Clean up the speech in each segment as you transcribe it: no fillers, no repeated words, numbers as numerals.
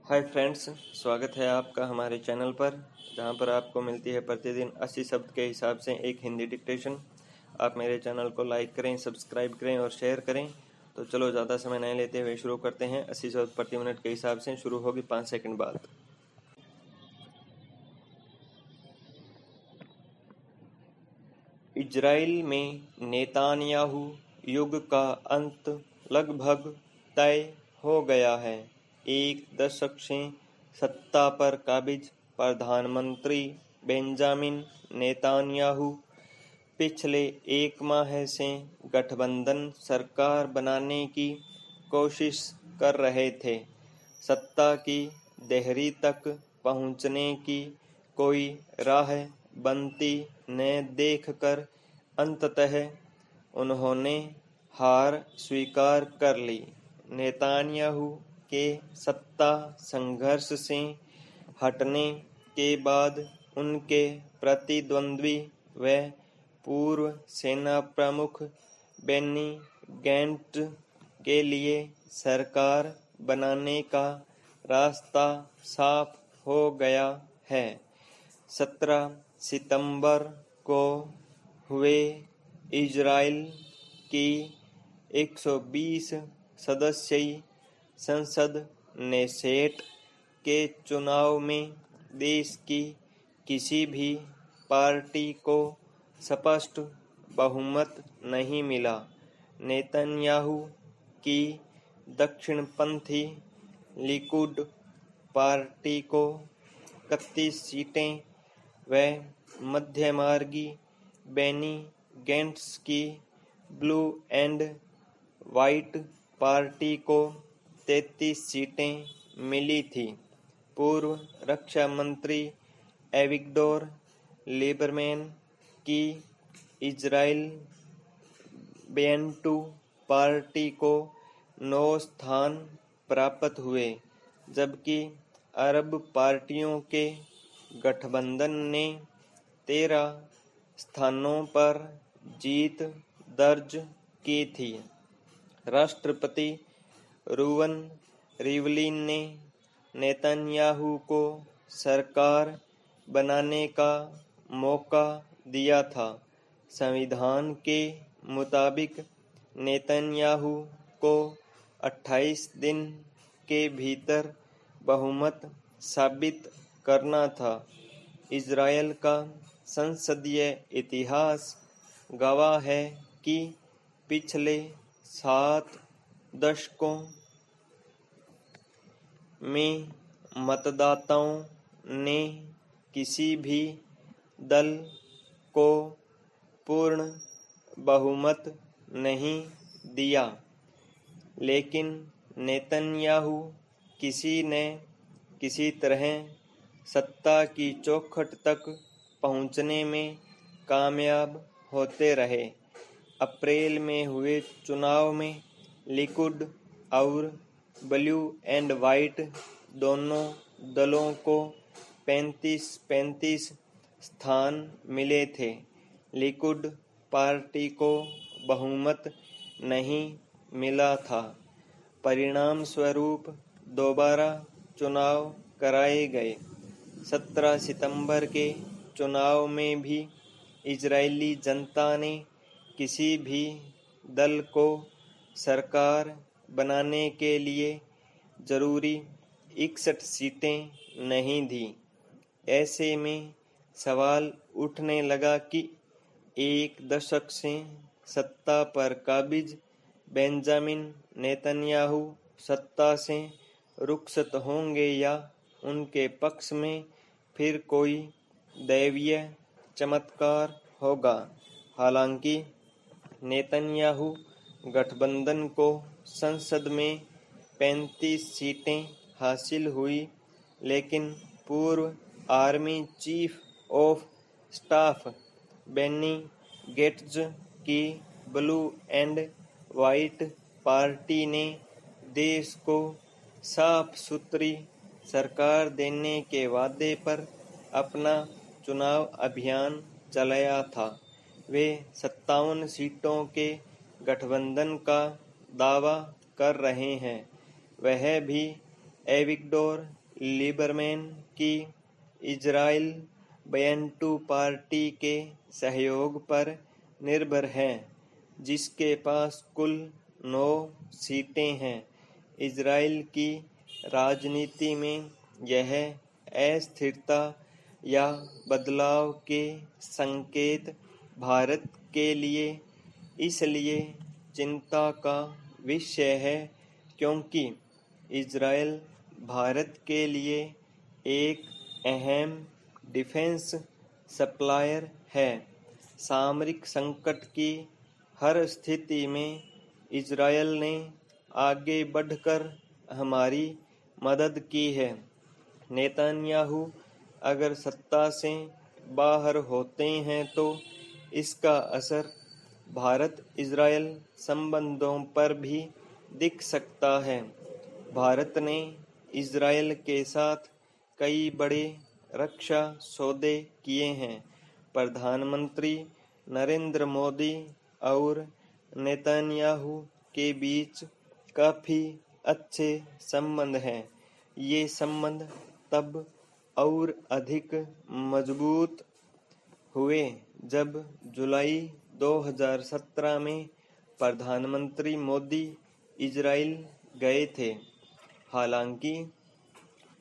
Hi friends, स्वागत है आपका हमारे चैनल पर, जहां पर आपको मिलती है प्रतिदिन 80 शब्द के हिसाब से एक हिंदी डिक्टेशन। आप मेरे चैनल को लाइक करें, सब्सक्राइब करें और शेयर करें। तो चलो ज़्यादा समय नहीं लेते हुए शुरू करते हैं। 80 शब्द प्रति मिनट के हिसाब से शुरू होगी 5 सेकंड बाद। इजराइल में नेतान्याहू युग का अंत लगभग तय हो गया है। एक दशक से सत्ता पर काबिज प्रधानमंत्री बेंजामिन नेतान्याहू पिछले एक माह से गठबंधन सरकार बनाने की कोशिश कर रहे थे। सत्ता की देहरी तक पहुंचने की कोई राह बनती न देखकर अंततः उन्होंने हार स्वीकार कर ली। नेतान्याहू के सत्ता संघर्ष से हटने के बाद उनके प्रतिद्वंद्वी व पूर्व सेना प्रमुख बेनी गैंट्स के लिए सरकार बनाने का रास्ता साफ हो गया है। 17 सितंबर को हुए इजराइल की 120 सदस्यीय संसद नेसेट के चुनाव में देश की किसी भी पार्टी को स्पष्ट बहुमत नहीं मिला। नेतन्याहू की दक्षिणपंथी लिकुड पार्टी को 31 सीटें व मध्यमार्गी बेनी गैंट्स की ब्लू एंड व्हाइट पार्टी को 33 सीटें मिली थी। पूर्व रक्षा मंत्री एविगडोर लिबरमैन की इजराइल बेंटू पार्टी को 9 स्थान प्राप्त हुए, जबकि अरब पार्टियों के गठबंधन ने 13 स्थानों पर जीत दर्ज की थी। राष्ट्रपति रूवन रिवलिन ने नेतन्याहू को सरकार बनाने का मौका दिया था। संविधान के मुताबिक नेतन्याहू को 28 दिन के भीतर बहुमत साबित करना था। इजरायल का संसदीय इतिहास गवाह है कि पिछले 7 दशकों में मतदाताओं ने किसी भी दल को पूर्ण बहुमत नहीं दिया, लेकिन नेतन्याहू किसी न किसी तरह सत्ता की चौखट तक पहुंचने में कामयाब होते रहे। अप्रैल में हुए चुनाव में लिकुड और ब्लू एंड व्हाइट दोनों दलों को 35-35 स्थान मिले थे। लिकुड पार्टी को बहुमत नहीं मिला था। परिणाम स्वरूप दोबारा चुनाव कराए गए। 17 सितंबर के चुनाव में भी इजरायली जनता ने किसी भी दल को सरकार बनाने के लिए जरूरी 61 सीटें नहीं दी। ऐसे में सवाल उठने लगा कि एक दशक से सत्ता पर काबिज बेंजामिन नेतन्याहू सत्ता से रुखसत होंगे या उनके पक्ष में फिर कोई दैवीय चमत्कार होगा। हालांकि नेतन्याहू गठबंधन को संसद में 35 सीटें हासिल हुई, लेकिन पूर्व army chief of staff Benny Gantz की ब्लू एंड व्हाइट पार्टी ने देश को साफ सुथरी सरकार देने के वादे पर अपना चुनाव अभियान चलाया था। वे 57 सीटों के गठबंधन का दावा कर रहे हैं, वह भी एविगडोर लिबरमैन की इजराइल बैंटू पार्टी के सहयोग पर निर्भर है, जिसके पास कुल 9 सीटें हैं। इजराइल की राजनीति में यह अस्थिरता या बदलाव के संकेत भारत के लिए इसलिए चिंता का विषय है क्योंकि इजराइल भारत के लिए एक अहम डिफेंस सप्लायर है। सामरिक संकट की हर स्थिति में इजराइल ने आगे बढ़कर हमारी मदद की है। नेतन्याहू अगर सत्ता से बाहर होते हैं तो इसका असर भारत इजराइल संबंधों पर भी दिख सकता है। भारत ने इजराइल के साथ कई बड़े रक्षा सौदे किए हैं। प्रधानमंत्री नरेंद्र मोदी और नेतन्याहू के बीच काफी अच्छे संबंध हैं। ये संबंध तब और अधिक मजबूत हुए जब जुलाई 2017 में प्रधानमंत्री मोदी इजराइल गए थे। हालांकि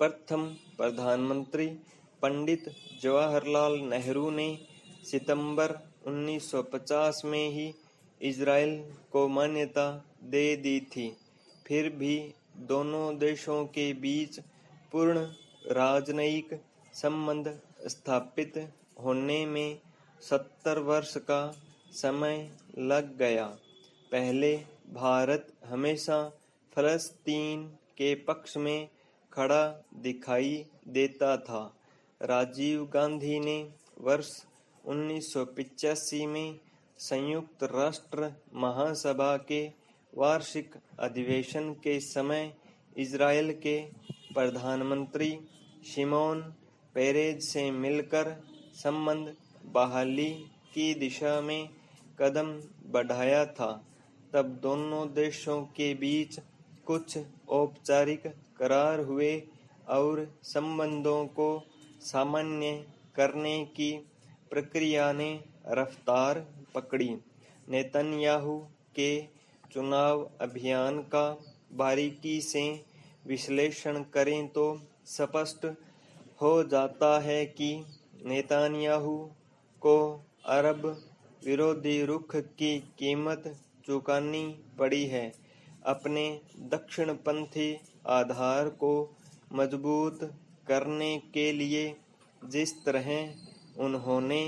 प्रथम प्रधानमंत्री पंडित जवाहरलाल नेहरू ने सितंबर 1950 में ही इजराइल को मान्यता दे दी थी। फिर भी दोनों देशों के बीच पूर्ण राजनयिक संबंध स्थापित होने में 70 वर्ष का समय लग गया। पहले भारत हमेशा फलस्तीन के पक्ष में खड़ा दिखाई देता था। राजीव गांधी ने वर्ष 1985 में संयुक्त राष्ट्र महासभा के वार्षिक अधिवेशन के समय इजराइल के प्रधानमंत्री शिमोन पेरेज से मिलकर संबंध बहाली की दिशा में कदम बढ़ाया था। तब दोनों देशों के बीच कुछ औपचारिक करार हुए और संबंधों को सामान्य करने की प्रक्रिया ने रफ्तार पकड़ी। नेतन्याहू के चुनाव अभियान का बारीकी से विश्लेषण करें तो स्पष्ट हो जाता है कि नेतन्याहू को अरब विरोधी रुख की कीमत चुकानी पड़ी है। अपने दक्षिणपंथी आधार को मजबूत करने के लिए जिस तरह उन्होंने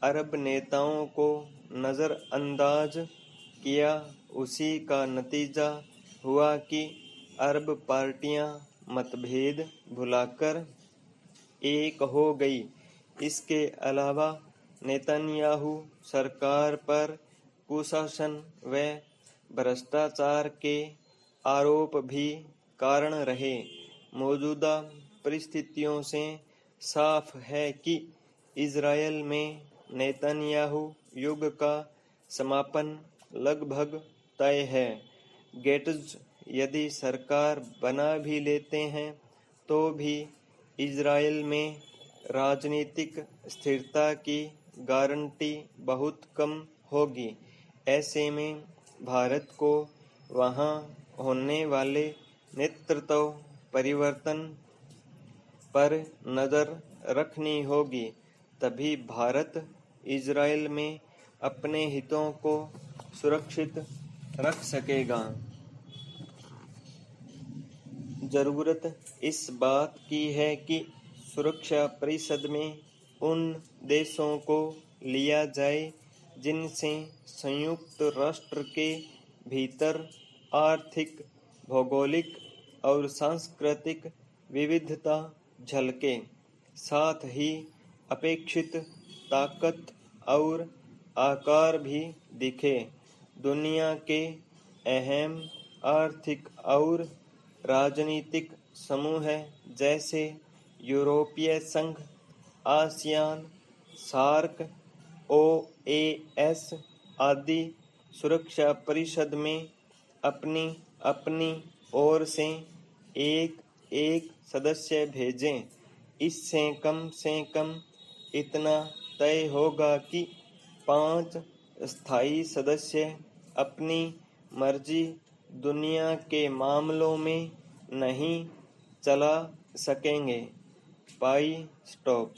अरब नेताओं को नज़रअंदाज किया, उसी का नतीजा हुआ कि अरब पार्टियां मतभेद भुलाकर एक हो गई। इसके अलावा नेतन्याहू सरकार पर कुशासन व भ्रष्टाचार के आरोप भी कारण रहे। मौजूदा परिस्थितियों से साफ है कि इजरायल में नेतन्याहू युग का समापन लगभग तय है। गेट्ज यदि सरकार बना भी लेते हैं तो भी इजरायल में राजनीतिक स्थिरता की गारंटी बहुत कम होगी। ऐसे में भारत को वहां होने वाले नेतृत्व परिवर्तन पर नजर रखनी होगी, तभी भारत इजरायल में अपने हितों को सुरक्षित रख सकेगा। जरूरत इस बात की है कि सुरक्षा परिषद में उन देशों को लिया जाए जिनसे संयुक्त राष्ट्र के भीतर आर्थिक, भौगोलिक और सांस्कृतिक विविधता झलके, साथ ही अपेक्षित ताकत और आकार भी दिखे। दुनिया के अहम आर्थिक और राजनीतिक समूह जैसे यूरोपीय संघ, आसियान, सार्क, ओएस आदि सुरक्षा परिषद में अपनी अपनी ओर से एक एक सदस्य भेजें। इससे कम से कम इतना तय होगा कि 5 स्थायी सदस्य अपनी मर्जी दुनिया के मामलों में नहीं चला सकेंगे। पाई स्टॉप।